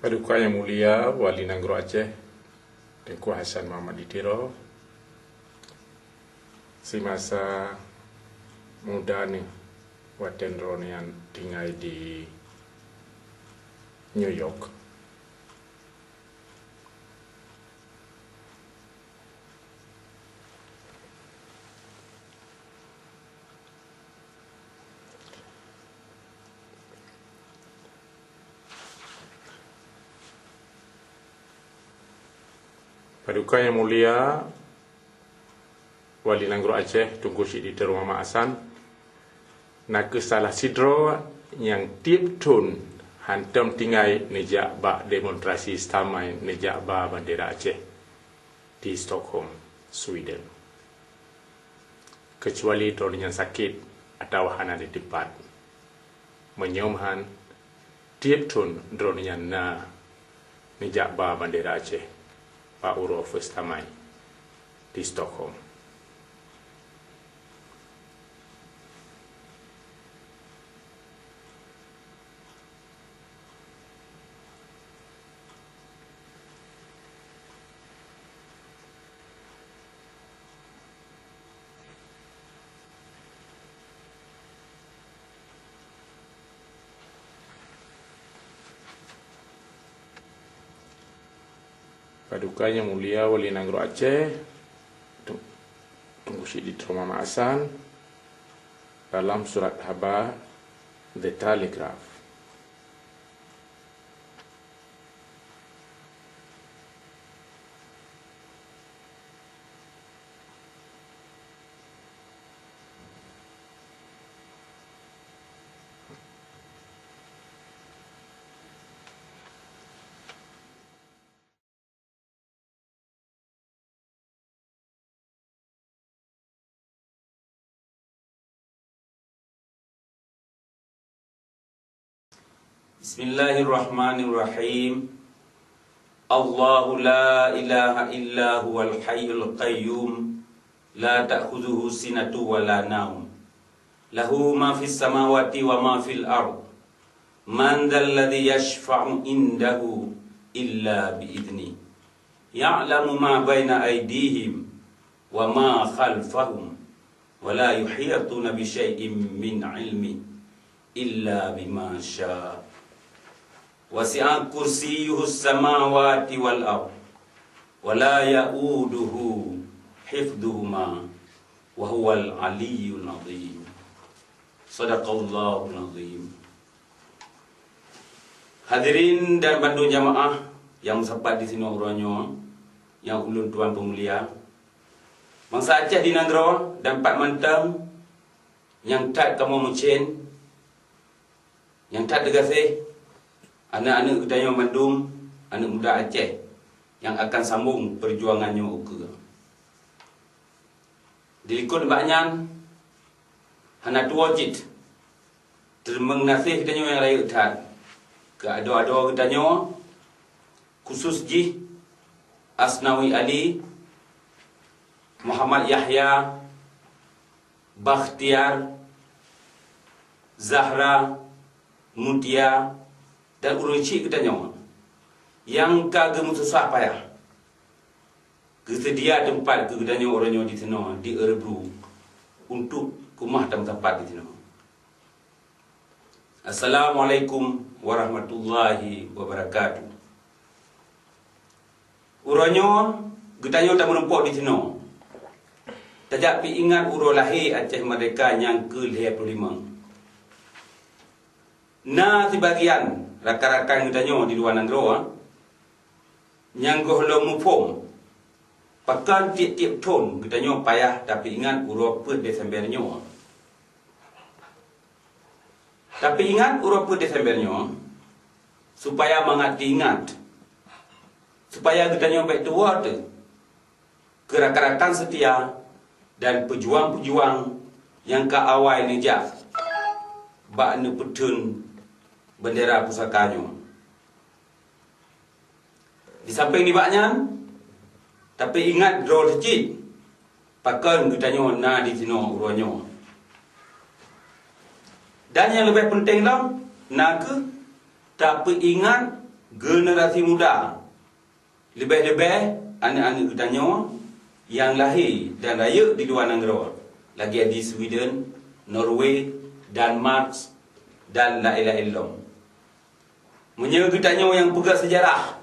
Paduka Yang Mulia Wali Nanggro Aceh Tengku Hassan Muhammad Ditiro, semasa muda ni Waten Ron yang tinggal di New York. Paduka Yang Mulia Wali Nanggro Aceh Tunku Syed Ditiro Muhammad Hassan, nak salah sidro yang tiap tun hantam tinggai nejak bak demonstrasi stamai nejak ba bandera Aceh di Stockholm, Sweden. Kecuali drone yang sakit atau hana di tempat menyomhan tiap tun drone yang na nejak ba bandera Aceh Pak Uro First Tamai di Stockholm. Paduka Yang Mulia Wali Nanggro Aceh Tunku Syed Ditiro Muhammad Hassan dalam surat khabar The Telegraph. Bismillahirrahmanirrahim. Allahu la ilaha illa huwal hayyul qayyum la ta'khudhuhu sinatu wa la naum lahu ma fis samawati wa ma fil ard man dhal ladzi yashfa'u indahu illa bi idni ya'lamu ma baina aydihim wa ma khalfahum wa la yuhituna bi syai'in min 'ilmi illa bima syaa. Wasi'a kursiyyuhus samawati wal ard wa la ya'uduhu hifdhuhuma wa huwal aliyyul azim. Shadaqallahul azim. Hadirin dan bantu jamaah yang sempat di sini orangnya, yang ulun tuan pemulia, bangsa Aceh di Nanggro dan Pak Mantang yang tak kamu mucin, yang tak degasih, anak-anak Kedayang Bandung, anak muda Aceh yang akan sambung perjuangannya uka. Dilikut baknyan hana tua jit termeng nasih Kedayang yang layak tat ke ado-ado Kedayang khusus ji Asnawi Ali, Muhammad Yahya, Bakhtiar, Zahra, Mutia dan urang cik kita nyawa yang kagak susah payah kesedia tempat ke kita nyawa orangnya di sana di Erebru untuk kumah tempat di sana. Assalamualaikum warahmatullahi wabarakatuh. Orangnya kita nyawa tak menumpuk di sana. Tajak pi ingat uro lahir Aceh Merdeka yang ke-25. Na sebagian rakan-rakan kita nyo di luar Nanggro nyanggoh lo mupom pakan tiap-tiap ton kita nyo payah tapi ingat urut per Desember nyo. Tapi ingat urut per Desember nyo supaya mangati ingat supaya kita nyo baik tua tu ke rakan-rakan setia dan pejuang-pejuang yang ke awal ni jak bak ne petun bendera pusakanya. Di samping ni baknya, tapi ingat draw secit, pakan kita nyo na di sini uronyo. Dan yang lebih penting lah, nak tapi ingat generasi muda, lebih-lebih anak-anak ketanyo yang lahir dan raya di luar negara, lagi di Sweden, Norway, Denmark dan la ilaha illallah. Menye ketanyo yang pegang sejarah,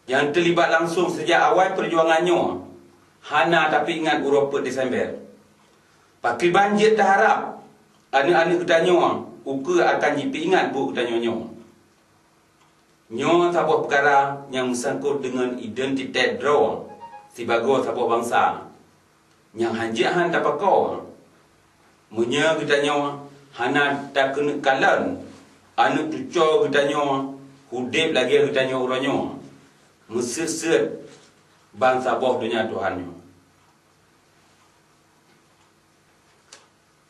yang terlibat langsung sejak awal perjuangannya, hana tapi ingat Eropah Desember. Pakai banjir terharap anak-anak ketanyo uka akan jipi ingat bu ketanyo. Nyo sebuah perkara yang sangkut dengan identitas draw sebagai sebuah bangsa yang hanjian dapat kau munya kita nyawa hana tak kena kalan anu tuco kita nyawa hudip lagi kita nyawa uranyo mesesat bangsa boh dunia Tuhan nyo.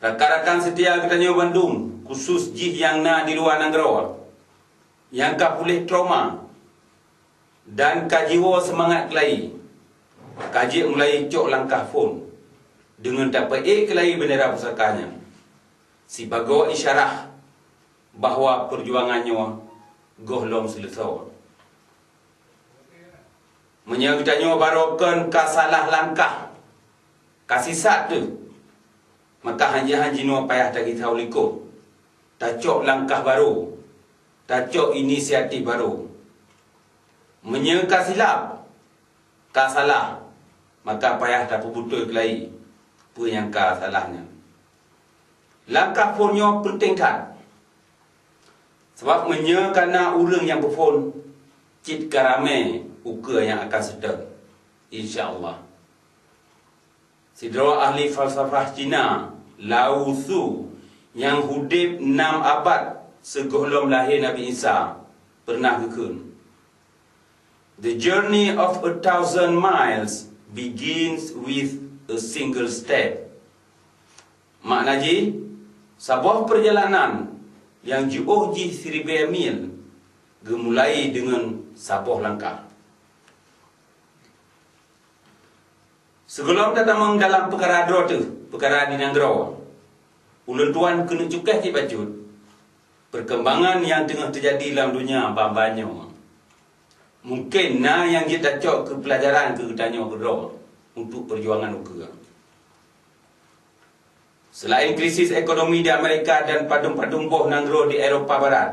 Rakan-rakan setia kita nyawa Bandung khusus jih yang na di luar negara yang ka pulih trauma dan kajiwa semangat kelai kaji mulai cok langkah phone dengan dapat kelai bendera pusakanya si bago isyarah bahawa perjuangannya gohlom selesai menyangkutnya barokan kasalah langkah kasih satu maka hanji-hanji no payah tagi tahu liko tak cok langkah baru Tacok inisiatif baru menyangka silap kasalah maka payah tak betul kelai penyangka salahnya. Langkah ponyo penting tak sebab menyangkana urang yang berfon cit karame uka yang akan sedang insya-Allah. Sidra ahli falsafah Cina Lao Tzu yang hudip 6 abad sebelum lahir Nabi Isa pernah kekun. The journey of 1,000 miles begins with a single step. Maknanya, sebuah perjalanan yang jauh 1,000 mil dimulai dengan sebuah langkah. Sebelum datang dalam perkara tu, perkara di negara, ulun tuan kena cukah di bacut. Perkembangan yang tengah terjadi dalam dunia banyak. Mungkin yang kita cok ke pelajaran ke tanya kedua untuk perjuangan uka. Selain krisis ekonomi di Amerika dan padum-padum boh nanggro di Eropah Barat,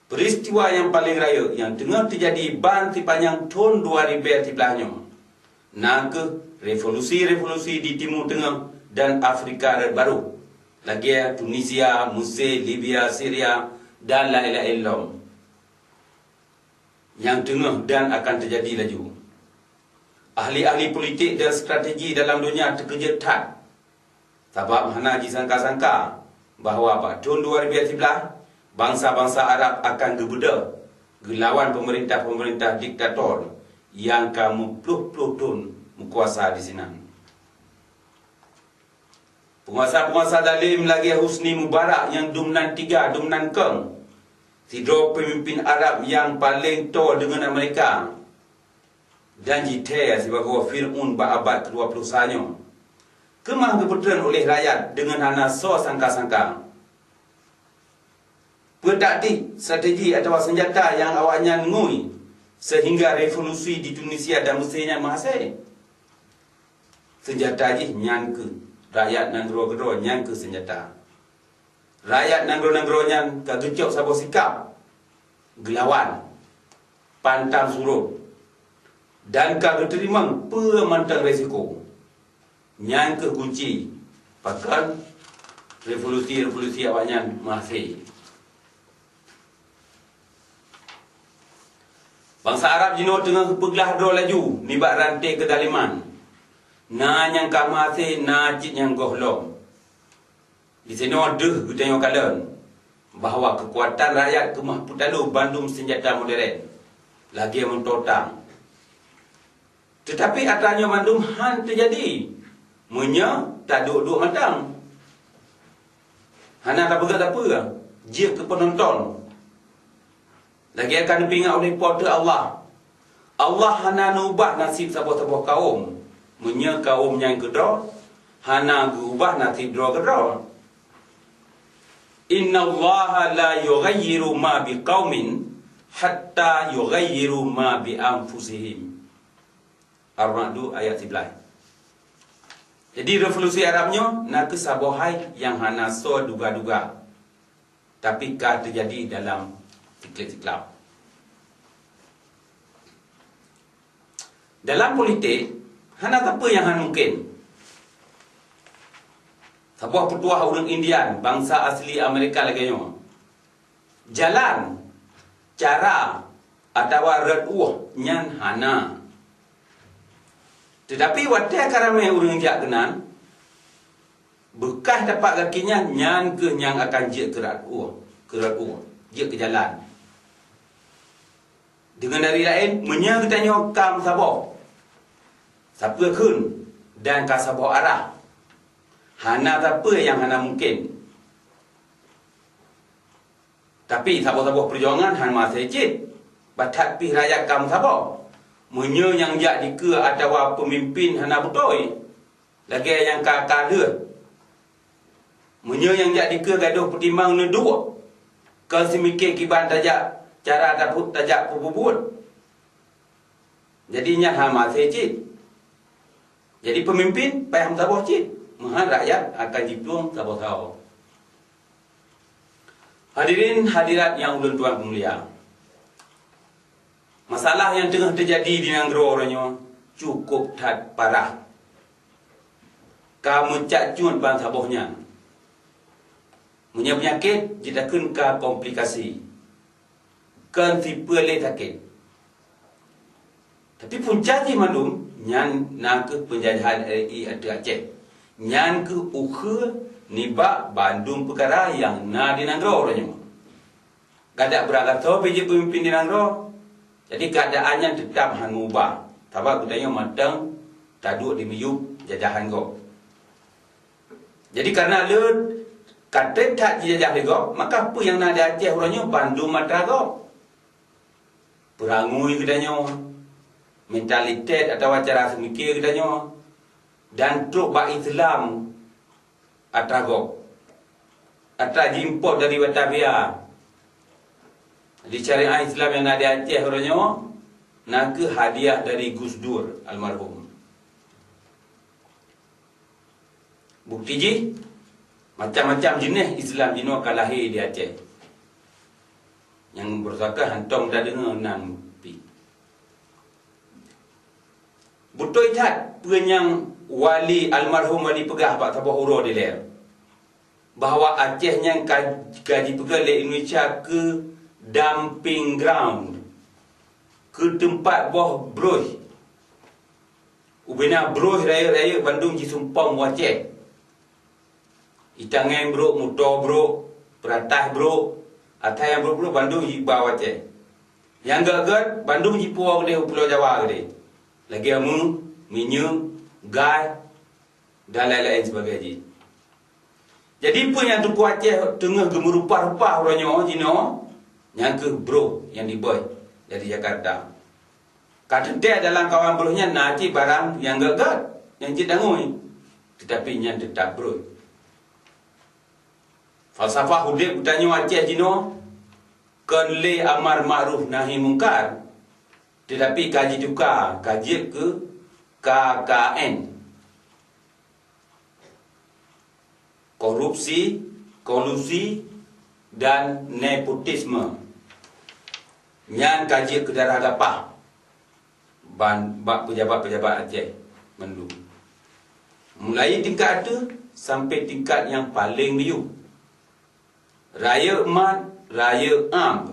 peristiwa yang paling raya yang tengah terjadi ban sepanjang tahun 2000 tibelahnya. Ke revolusi-revolusi di Timur Tengah dan Afrika baru. Lagi Tunisia, Mesir, Libya, Syria dan la ilaha illallah yang tengah dan akan terjadi laju. Ahli-ahli politik dan strategi dalam dunia terkejut tak sebab hana disangka-sangka bahawa pada tahun 2011 bangsa-bangsa Arab akan gebuda gelawan pemerintah-pemerintah diktator yang kamu puluh-puluh tahun berkuasa di sini. Penguasa-penguasa dalim lagi Husni Mubarak yang dumnan 3, dumnan keng. Sidro pemimpin Arab yang paling tua dengan Amerika. Dan jite sebagai Fir'aun abad ke-21-nya. Kemah keputusan oleh rakyat dengan hana so sangka-sangka. Bertaktik strategi atau senjata yang awaknya ngui sehingga revolusi di Tunisia dan Mesirnya masih. Senjata je nyangka. Rakyat nanggro-gro nyang ke senjata. Rakyat nanggro-nanggro nyang kagecok sabo sikap. Gelawan. Pantang surut. Dan kageterima pemantang resiko. Nyang ke kunci. Bahkan revolusi-revolusi awaknya masih. Bangsa Arab jino tengah pegelah do laju nibat rantai kedaliman. Yang kamase cik yang gohlom. Di sini ada gudang kalian bahawa kekuatan rakyat kemah putalu bandung senjata modern lagi mentotang. Tetapi atanya bandung han terjadi. Munya tak duk-duk matang. Hana tak bergerak apa. Dia ke penonton. Lagi akan dipingat oleh portal Allah. Allah hana ubah nasib sebuah kaum. Munya kaum yang kedua hana ubah nasib dua kedua. Inna Allah la yughayyiru ma biqaumin hatta yughayyiru ma bi anfusihim. Ar-Ra'd ayat 11. Jadi revolusi Arabnya nak sabohai yang hana so duga-duga. Tapi ka terjadi dalam tiklap-tiklap. Dalam politik, hana apa yang hana mungkin. Sebuah petuah orang Indian, bangsa asli Amerika lagi nyo. Jalan, cara, atau reduh nyan hana. Tetapi wadah karamai orang jak kenan, bekas dapat kakinya nyan ke yang akan jek kerat jek ke jalan. Dengan dari lain, menyang tanya kam sabar. Siapa kun dan ka sabar arah. Hana apa yang hana mungkin. Tapi sabar-sabar perjuangan han masa cik. Batat pi rakyat kam sabar. Menye yang jak dike atau pemimpin hana betul. Lagi yang kakak dia. Menye yang jak dike gaduh pertimbang ne dua. Kau semikir kiban tajak cara tajak pubut. Jadinya hal masih cik. Jadi pemimpin payah sabar cik. Maha rakyat akan jiplung sabar-sabar. Hadirin hadirat yang ulun tuan pemulia. Masalah yang tengah terjadi di negara orangnya cukup parah. Kamu cacun bangsa bohnya. Punya penyakit jika ke komplikasi. Kan tipe le sakit. Tapi punca di malum nyan nak ke penjajahan RI ada Aceh. Nyan ke ukhe nibak Bandung perkara yang na di negara orangnya. Gadak beragam tahu biji pemimpin di negara. Jadi keadaannya tetap han mubah. Tabak budaya matang taduk di miyup jajahan go. Jadi karena le kata tak jajah go, maka apa yang nak ada Aceh orangnya Bandung matra go. Perangui kedanya, mentalitas atau cara semikir kedanya, dan truk bak Islam atrago. Atra jimpot dari Batavia. Di syariah Islam yang ada Aceh orangnya nak ke hadiah dari Gus Dur almarhum. Bukti ji macam-macam jenis Islam jino kalahir di Aceh. Yang bersakah hantong dah dengar nan pi. Betul tak penyang wali almarhum wali pegah Pak Sabah Huro di ler. Bahawa Aceh yang gaji pegah le Indonesia ke dumping ground, ke tempat boh broh. Ubina broh raya-raya Bandung jisumpang Aceh. Itangan bro, motor bro, peratah bro, atas yang bro Bandung jibau Aceh. Yang gak Bandung jipuang dia Pulau Jawa gede. Lagi amu, minyak, gas dan lain-lain sebagainya. Jadi pun yang tu Aceh tengah gemerupah-rupah orangnya Cina. Yang ke bro yang diboy dari Jakarta. Kata dia dalam kawan brohnya nanti barang yang gagal yang cik tangui. Tetapi yang tetap bro. Falsafah hudib bertanya Aceh Cina. Kan le amar ma'ruf nahi mungkar. Tetapi kaji juga kaji ke KKN. Korupsi, kolusi dan nepotisme. Nyan kaji ke darah gapah. Bak pejabat-pejabat Aceh mendu. Mulai tingkat itu sampai tingkat yang paling liu. Raya emat, raya am.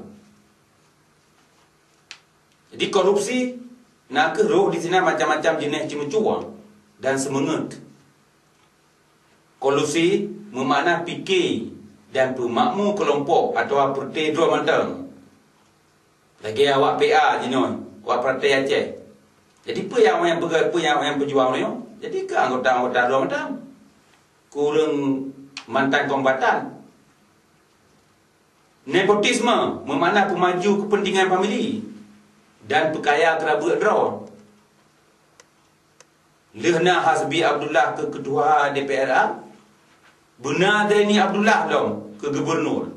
Jadi korupsi nak ke roh di sini macam-macam jenis cimucuang dan semenget. Kolusi memakna fikir dan pemakmu kelompok atau partai dua mantang. Lagi awak PA jinon, awak partai Aceh. Jadi apa yang berjuang ni? Jadi ke anggota-anggota dua mantang. Kurang mantan kombatan. Nepotisme memakna pemaju kepentingan famili dan pekaya kerabat draw. Lehna Hasbi Abdullah ke ketua DPRA, benar Deni Abdullah dong ke gubernur.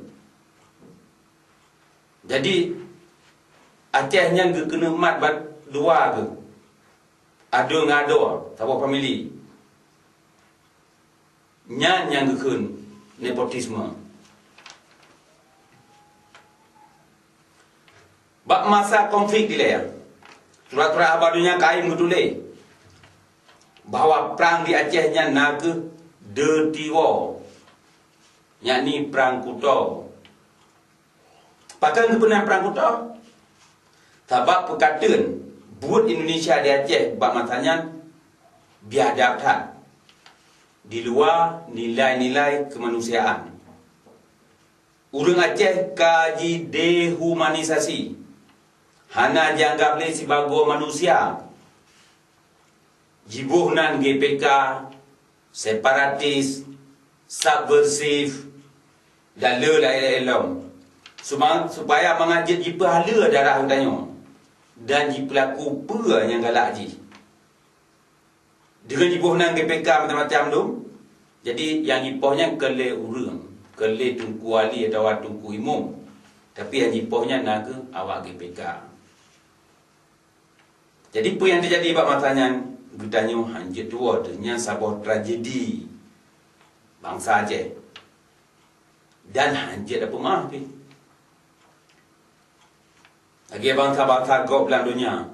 Jadi Aceh yang kena mat dua ke. Ada ngado, siapa family. Nyan yang kekun nepotisme. Bak masa konflik dia, surat-surat abadunya kain betulis bahawa perang di Aceh nya naga dirty war, yakni perang Kuta. Pakai kebenaran perang Kuta, sebab perkataan buat Indonesia di Aceh bak masanya biadab tak di luar nilai-nilai kemanusiaan. Urang Aceh kaji dehumanisasi. Hana dianggap le sebagai manusia. Jibuhnan GPK, separatis, subversif, dan lain-lain. Supaya mengajak jipa hala darah tanya. Dan jipelaku apa yang galak ji. Dengan jibuhnan GPK macam-macam tu. Jadi yang jipohnya kele urang. Kele tungku wali atau tungku imum. Tapi yang jipohnya naga awak GPK. Jadi apa yang terjadi bab matanya gudanya hanjit tua dengan sebuah tragedi bangsa Aceh. Dan hanjit apa maaf ni. Lagi bangsa-bangsa kau belah dunia.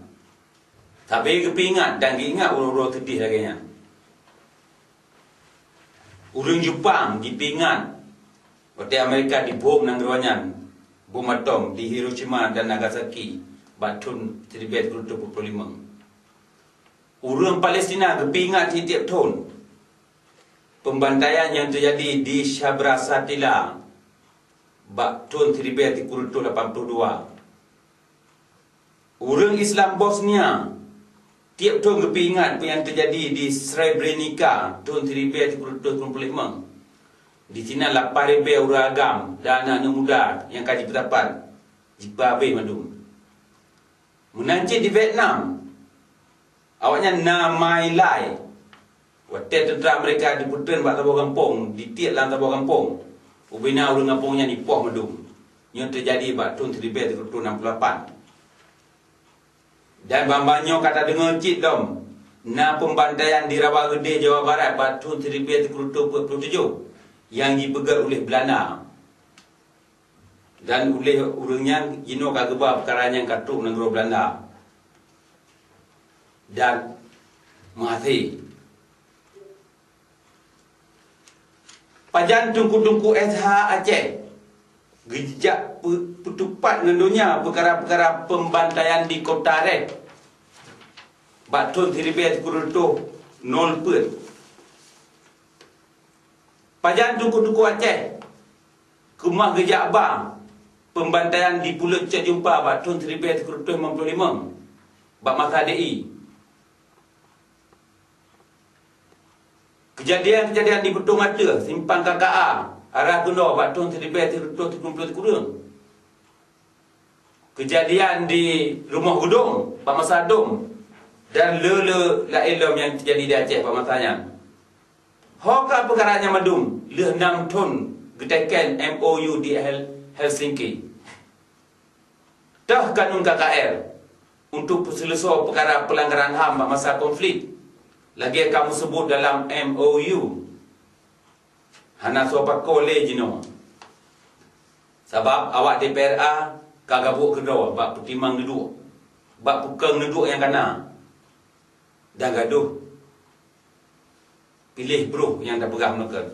Tapi kepingat dan ingat urut-urut sedih lagi nya. Urang Jepang dipingat waktu Amerika dibom nang geronyan bom atom di Hiroshima dan Nagasaki. Batun 1945. Urang Palestina kepingat setiap tahun pembantaian yang terjadi di Sabra Satila Batun 1982. Urang Islam Bosnia tiap tahun kepingat yang terjadi di Srebrenica tahun 1995. Di sini 8,000 orang agam dan anak muda yang kaji pendapat jipa habis madum. Menanjit di Vietnam, awaknya Namai Lai. Waktu tentera mereka diputar buat tabur kampung, ditiak dalam tabur kampung. Ubina urang kampungnya nipoh medum. Yang terjadi pada tahun 1968. Dan bambangnya kata dengar cik dom. Na pembantaian di Rabah Gede, Jawa Barat pada tahun 1947. Yang dipegang oleh Belanda. Dan oleh urangnya Gino kageba perkara yang katuk negara Belanda. Dan mati. Pajan tungku-tungku SH Aceh gejak petupat dengan dunia perkara-perkara pembantaian di Kota Red. Batun 1900 pun. Pajan tungku-tungku Aceh kemah gejak abang pembantaian di Pulau Cek Jumpa pada tahun 1955 bab masa DI. Kejadian-kejadian di Betung Mata, Simpang KKA, arah Gunor pada tahun 1970. Kejadian di Rumah Gudung pada masa Dom dan lain-lain yang terjadi di Aceh pada masanya. Hoka perkaranya madum, 6 tahun getekan MOU di Helsinki. Dah kanun KKR untuk selesai perkara pelanggaran HAM masa konflik. Lagi kamu sebut dalam MOU. Hana sopa kole jino. Sebab awak DPRA kagabuk kedua, bak pertimang duduk. Bak pukang duduk yang kena. Dan gaduh. Pilih bro yang dah pegang mereka.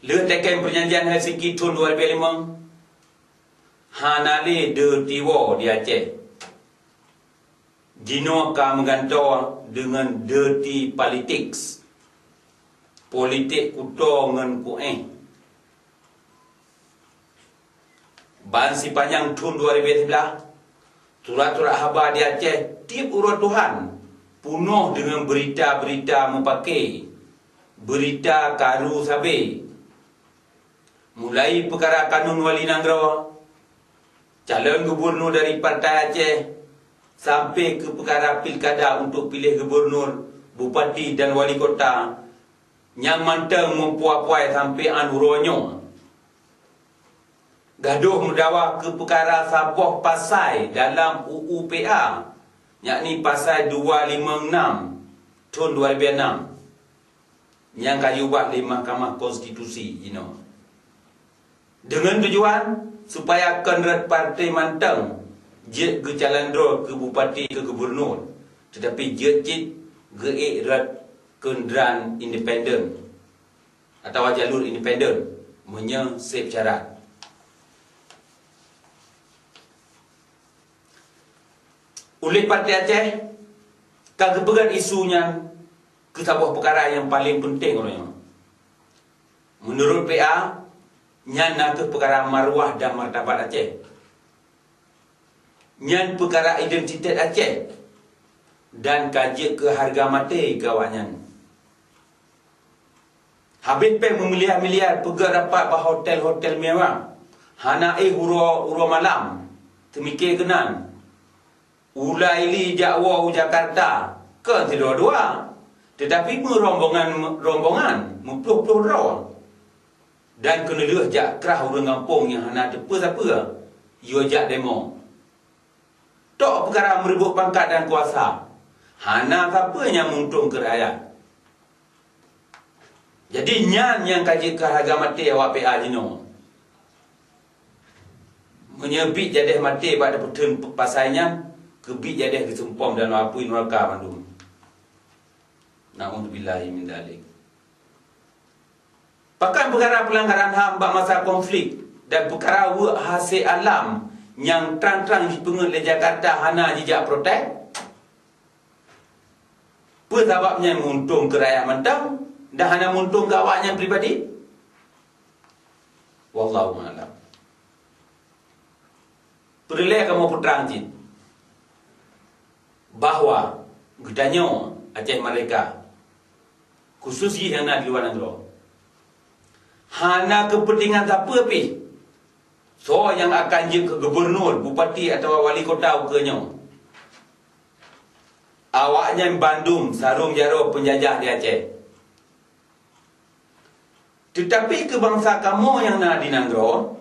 Letakkan perjanjian Helsinki tahun 2005. Hanale dirty war di Aceh. Gino ka menggantor dengan dirty politics. Politik kuto dengan kueh. Ban si panjang tahun 2011. Surat-surat khabar di Aceh tiap urut Tuhan penuh dengan berita-berita mempakai. Berita karu sabi. Mulai perkara kanun wali nanggara, calon gubernur dari Partai Aceh, sampai ke perkara pilkada untuk pilih gubernur, bupati dan wali kota, yang mantang mempuai-puai sampai anuronyo. gaduh mendawa ke perkara sabuh pasal dalam UU PA, yakni pasal 256 tahun 2006 yang kayu buat di Mahkamah Konstitusi, dengan tujuan supaya kendrat partai mantang jet ke jalan drol ke bupati ke gubernur, tetapi jet ke ikrat kenderaan independen atau jalur independen menyesip syarat. Oleh Parti Aceh, kebegan isunya ke sebuah perkara yang paling penting orangnya. Menurut PA, nyana ke perkara maruah dan martabat Aceh. Nyan perkara identitas Aceh dan kaji ke harga mati kawannya. Habis pe memiliar-miliar pergi dapat bah hotel-hotel mewah. Hanai huro malam. Temikir kenan. Ulaili Jawa Jakarta ke dua-dua, tetapi rombongan mempuluh-puluh orang dan kena leh jak kerah orang kampung yang hana tepa siapa yo jak demo tok perkara merebut pangkat dan kuasa hana siapa yang muntung ke rakyat. Jadi nyan yang kaji ke harga mati awak PA jino menyebit jadah mati pada putun pasainya kebit jadah kesempom dan apui neraka mandum. Na'udzubillahi min dzalik. Bahkan perkara pelanggaran HAM masa konflik dan perkara hasil alam yang terang-terang dipengut oleh Jakarta hana jejak protek. Apa sebabnya muntung ke rakyat mentang dan hana muntung ke awaknya pribadi? Wallahu a'lam. Perleh kamu putrang jin bahawa gedanya Aceh Merdeka khususnya yang nak di luar negara hana kepentingan siapa pi so yang akan je ke gubernur, bupati atau wali kota ukenya awaknya Bandung sarung jarum penjajah di Aceh. Tetapi kebangsa kamu yang nak di negara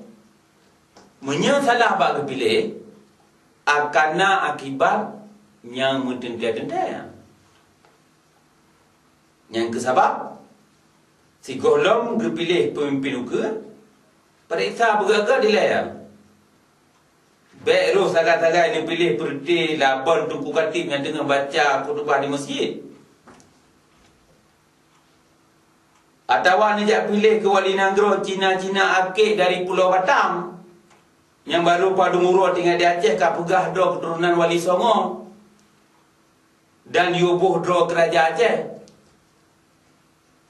menyesalah bak kepilih akana akibat yang mententia-tentia. Yang kesabab si golong kepilih pemimpin uke periksa bergagal di layar. Baik roh sagai-sagai ni pilih perti laban tuku katib yang tengah baca khutbah di masjid. Atau ni jak pilih ke wali negara Cina-Cina akik dari Pulau Batam yang baru pada umur tinggal di Aceh kak pegah do keturunan Wali Songo dan yubuh do kerajaan Aceh.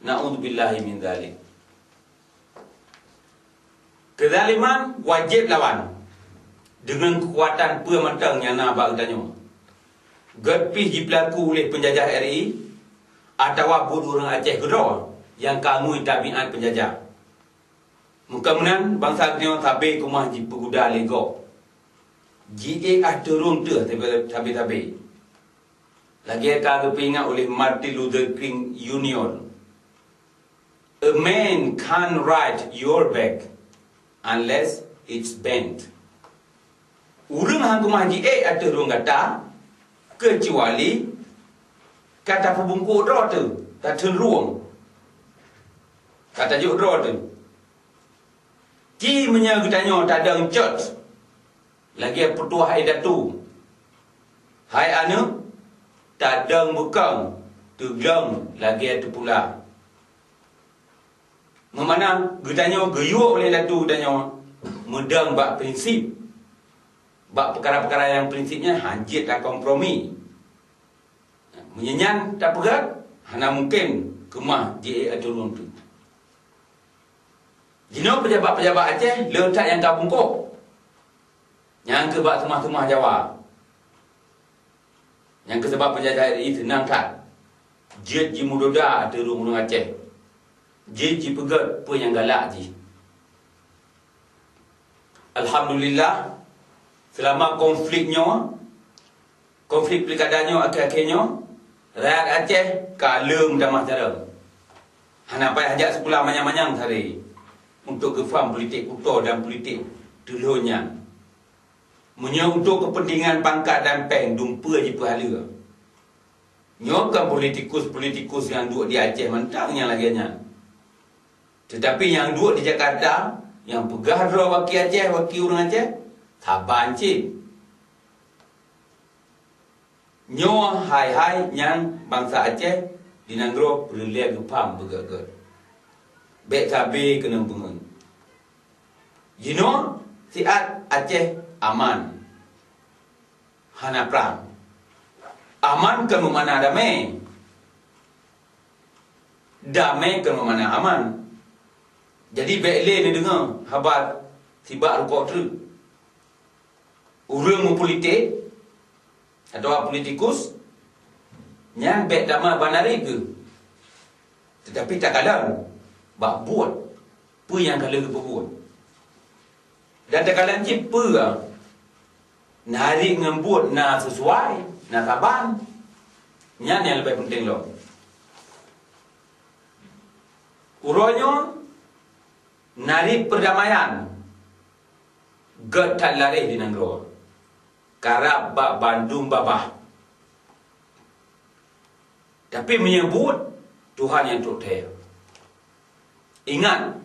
Na'udzubillahi min dzalik. Kezaliman wajib lawan dengan kekuatan pematang yang nak bagdanya. Gepih dipelaku oleh penjajah RI atau budu orang Aceh kedua yang kamu tabiat penjajah. Muka-mukahan bangsa kita tabi kumah di peguda legok. Jika ada turun tu tabi-tabi. Lagi akan kepingat oleh Martin Luther King Jr. A man can't ride your back unless it's bent. Urang hang kumah jika ada turun kata kecuali kata pembungkuk roh tu tak terruang. Kata juk roh tu. Ki menyagutanya tak ada encot. Lagi petuah edatu. Hai anu tak ada bukang. Tegang lagi ada pula. Memana gutanya geyuk oleh datu tanya medang bak prinsip. Bak perkara-perkara yang prinsipnya hanjit dan kompromi. Menyenyan tak pegat. Hana mungkin kemah dia ada turun tu. Jino pejabat-pejabat Aceh letak yang tak bungkuk. Yang ke bak temah-temah Jawa. Yang ke sebab penjajah RI tenangkan. Jet ji mudoda ada rumah Aceh. Jet ji pegat pun yang galak ji. Alhamdulillah selama konflik pilkadanya akhir-akhirnya rakyat Aceh kalem damah jarang. Hana payah ajak sekolah manyang-manyang hari untuk ke faham politik kuto dan politik dulunya. Munya untuk kepentingan pangkat dan peng dumpa je pahala. Nyokan politikus yang duduk di Aceh mentangnya laginya. Tetapi yang duduk di Jakarta, yang pegah draw wakil Aceh, wakil orang Aceh, sabar cik. Nyo hai yang bangsa Aceh di Nanggro perlihat gepam bergerak. Bek cabai kena pengen. You know, siat Aceh aman. Hana perang. Aman ke mana damai? Damai ke mana aman? Jadi bekle ni dengar habat tiba rukuk tu. Urang politik atau politikus yang bek damai banari ke? Tetapi tak kalah bak buat apa yang kalah ke buat. Dan tak kalah cip apa nari ngembut na sesuai, na taban. Yang lebih penting loh. Uronyo nari perdamaian. Getat lari di Nanggro. Karab bak Bandung babah. Tapi menyebut Tuhan yang total. Ingat,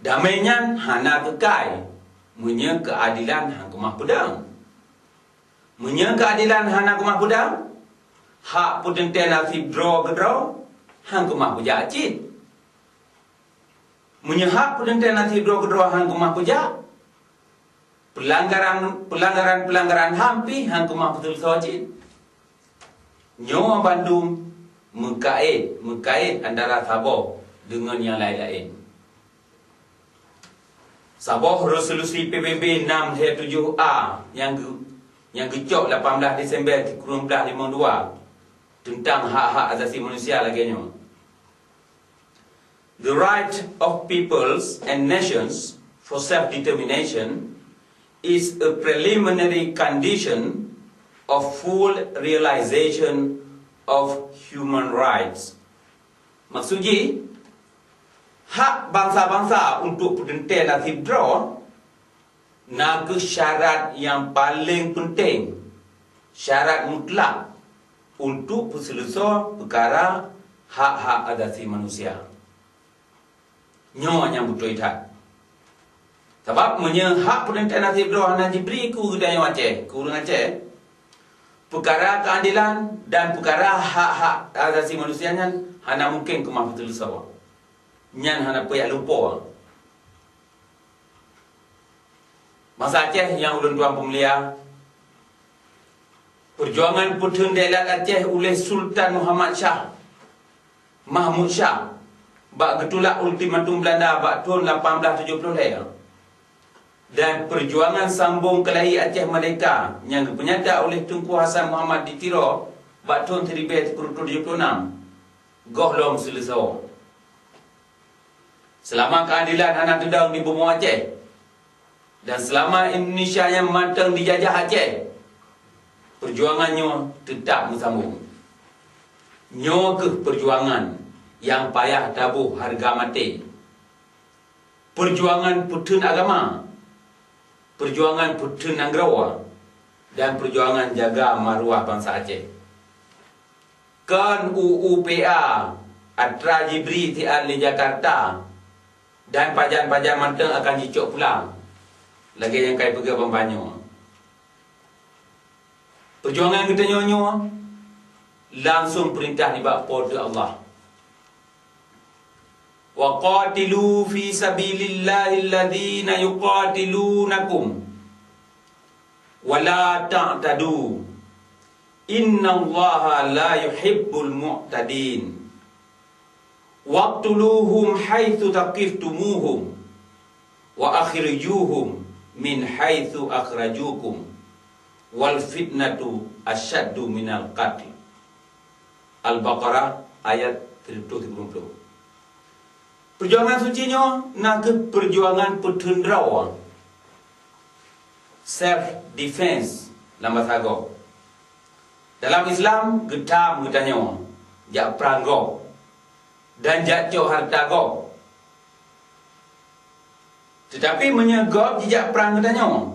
damainya hana kekai. Munya keadilan hang kemah pedang. Munya keadilan hana kemah pedang. Hak pun ten nasib draw ke draw. Hang kemah pujak cit. Munya hak pun ten nasib draw ke draw hang kemah pujak. Pelanggaran hampi hang kemah betul sawajit. Nyo Bandung mengkait antara Sabah dengan yang lain-lain. Sabah resolusi PBB 6/7A yang gecok 18 Disember 1952 tentang hak-hak asasi manusia laginya. The right of peoples and nations for self-determination is a preliminary condition of full realization of human rights. Maksudnya, hak bangsa-bangsa untuk perdentai nasib draw naga syarat yang paling penting, syarat mutlak untuk perselesaian perkara hak-hak asasi manusia. Nyo yang betul itu. Sebab hak perdentai nasib draw hanya diberi ke orang Aceh, ke orang Aceh. Perkara keadilan dan perkara hak-hak asasi manusia hanya mungkin kemah betul sawah. Nyan hana payah lupa. Masa Aceh yang ulun tuan pemulia, perjuangan putun Daerah Aceh oleh Sultan Muhammad Shah Mahmud Shah bak getulak ultimatum Belanda bak tahun 1870 dan perjuangan sambung kelahi Aceh Merdeka yang dipenyata oleh Tunku Hasan Muhammad di Tiro bak tahun 1976 gohlom selesai. Selama keadilan anak tudang di bumi Aceh dan selama Indonesia yang matang dijajah Aceh, perjuangannya tetap bersambung. Nyo ke perjuangan yang payah tabuh harga mati. Perjuangan putun agama, perjuangan putun Nanggro dan perjuangan jaga maruah bangsa Aceh. Kan UUPA Atra Jibri di Jakarta dan pajan-pajan manteng akan dicok pulang. Lagi yang kaya pergi banyak. Perjuangan kita nyonyo langsung perintah di bawah pada Allah. Wa qatilu fi sabilillahi alladhina yuqatilunakum wa la ta'tadu. Innallaha la yuhibbul mu'tadin. Waqtuluhum haitsu taqiftumuhum wa akhrijuhum min haitsu akhrajukum wal fitnatu asyaddu minal qatl. Al-Baqarah ayat 30. Perjuangan sucinya nak perjuangan pertundraw self defense lama sago. Dalam Islam getam getanya jak perang dan jatuh harta go. Tetapi menyegop jejak perang katanya.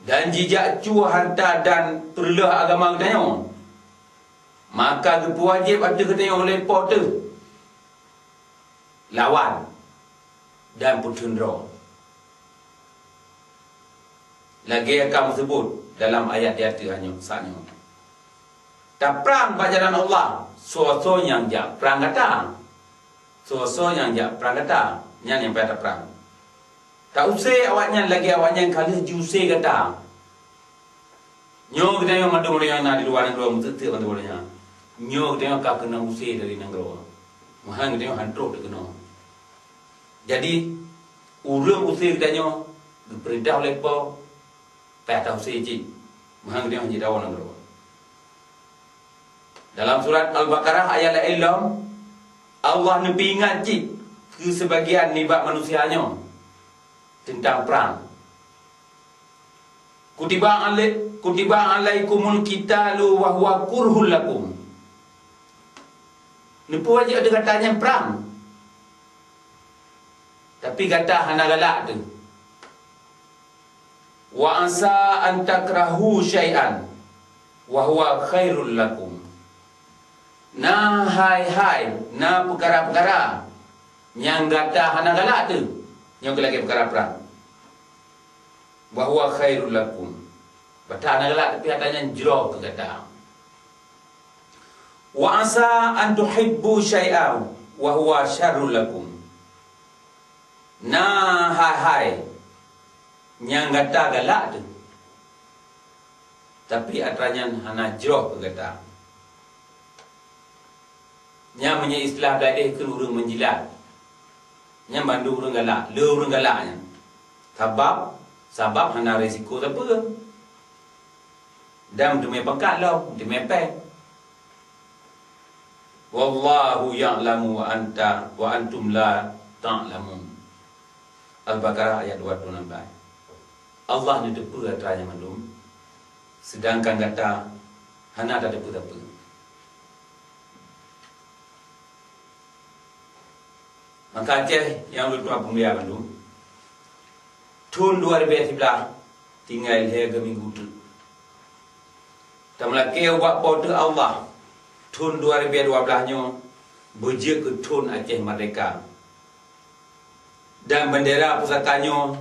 Dan jejak cuah harta dan perlah agama katanya. Maka wajib ada katanya oleh porter lawan dan putundra. Lagi akan sebut dalam ayat di atas hanya saatnya. Tak perang pada jalan Allah, so yang jak perang kata. So yang jak perang kata, yang pada perang. Tak usai awaknya lagi awaknya kali jusai kata. Nyo kita yang madu yang nak di luar negara mesti kan tu bolehnya. Nyo kita yang kena usai dari negara. Mahang kita yang hantrok kena. Jadi urang usai kita nyo diperintah oleh po tak usai cik. Mahang kita yang jadi awak negara. Dalam surat Al-Baqarah ayat 6 Allah nepi ingat cik ke sebagian nibak manusianya tentang perang. Kutiba alaikumul qitalu wa huwa kurhul lakum. Nipu wajib ada katanya perang. Tapi kata hana galak tu. Wa asa an takrahu syai'an wa huwa khairul lakum. Na hai na perkara-perkara yang kata hana galak tu. Yang lagi perkara perang. Bahwa khairul lakum. Batal hana galak tapi katanya jero ke kata. Wa asa an tuhibbu syai'an wa huwa syarrul lakum. Na hai yang kata galak tu. Tapi atranya hana jero ke kata. Yang punya istilah daerah ke urang menjilat. Yang bandu urang galak, le urang galaknya. Sebab hana risiko apa. Dan demi pangkat lah, demi peng. Wallahu ya'lamu wa antum la ta'lamun. Al-Baqarah ayat 26. Allah ni depu atranya mandum. Sedangkan kata hana tak depu apa. Maka Aceh yang bertuah pemulia bandung Tahun 2011 tinggal harga minggu tu. Tak melaki buat pada Allah Tahun 2012 nya berjaya ke Tahun Aceh Merdeka. Dan bendera pusakanya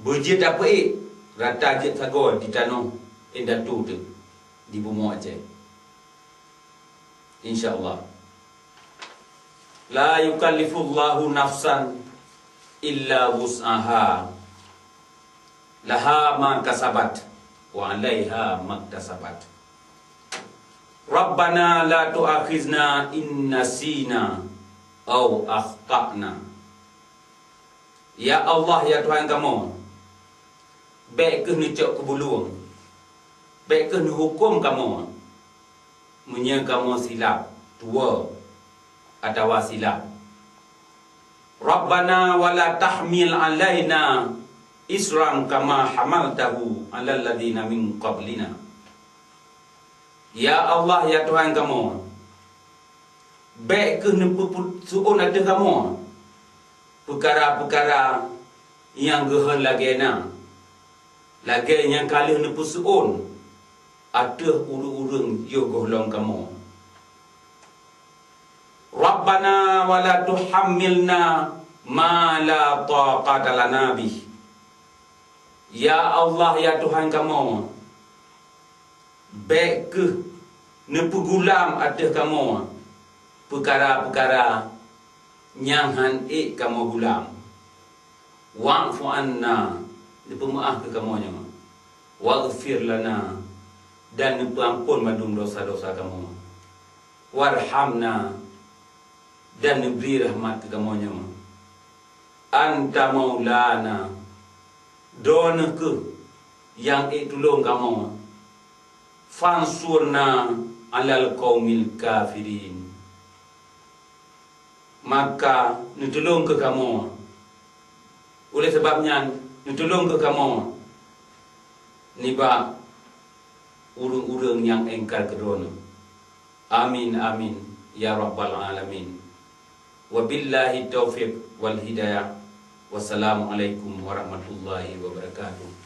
berjaya dapat rata jit sagor di tanah Indatu tu di bumi Aceh. InsyaAllah. La yukallifullahu nafsan illa wus'aha. Laha ma kasabat wa 'alaiha maktasabat. Rabbana la tu'akhizna in nasina aw akhtana. Ya Allah ya Tuhan kamu. Baik ke nicok ke buluang. Baik ke hukum kamu. Munya kamu silap dua atau silap. Rabbana wala tahmil alaina isran kama hamaltahu alal ladina min qablina. Ya Allah ya Tuhan kamu. Baik ke suun ada kamu. Perkara-perkara yang gehan lagi na. Lagi yang kali nepu suun. Ada urung-urung yo golong kamu. Rabbana wala tuhammilna ma la taqata lana bih. Ya Allah ya Tuhan kamu. Baik ke nepu gulam ada kamu. Perkara-perkara yang hanik kamu gulam. Wa'fu anna. Nepu maaf ke kamu nya. Waghfir lana. Dan nepu ampun madum dosa-dosa kamu. Warhamna. Dan beri rahmat ke kamu nya. Anta maulana. Dona ke yang tolong kamu. Fansurna alal qaumil kafirin. Maka nitolong ke kamu. Oleh sebabnya nitolong ke kamu. Niba urung-urung yang engkar kedona. Amin amin ya rabbal alamin. Wabillahi taufiq wal hidayah. Wassalamualaikum warahmatullahi wabarakatuh.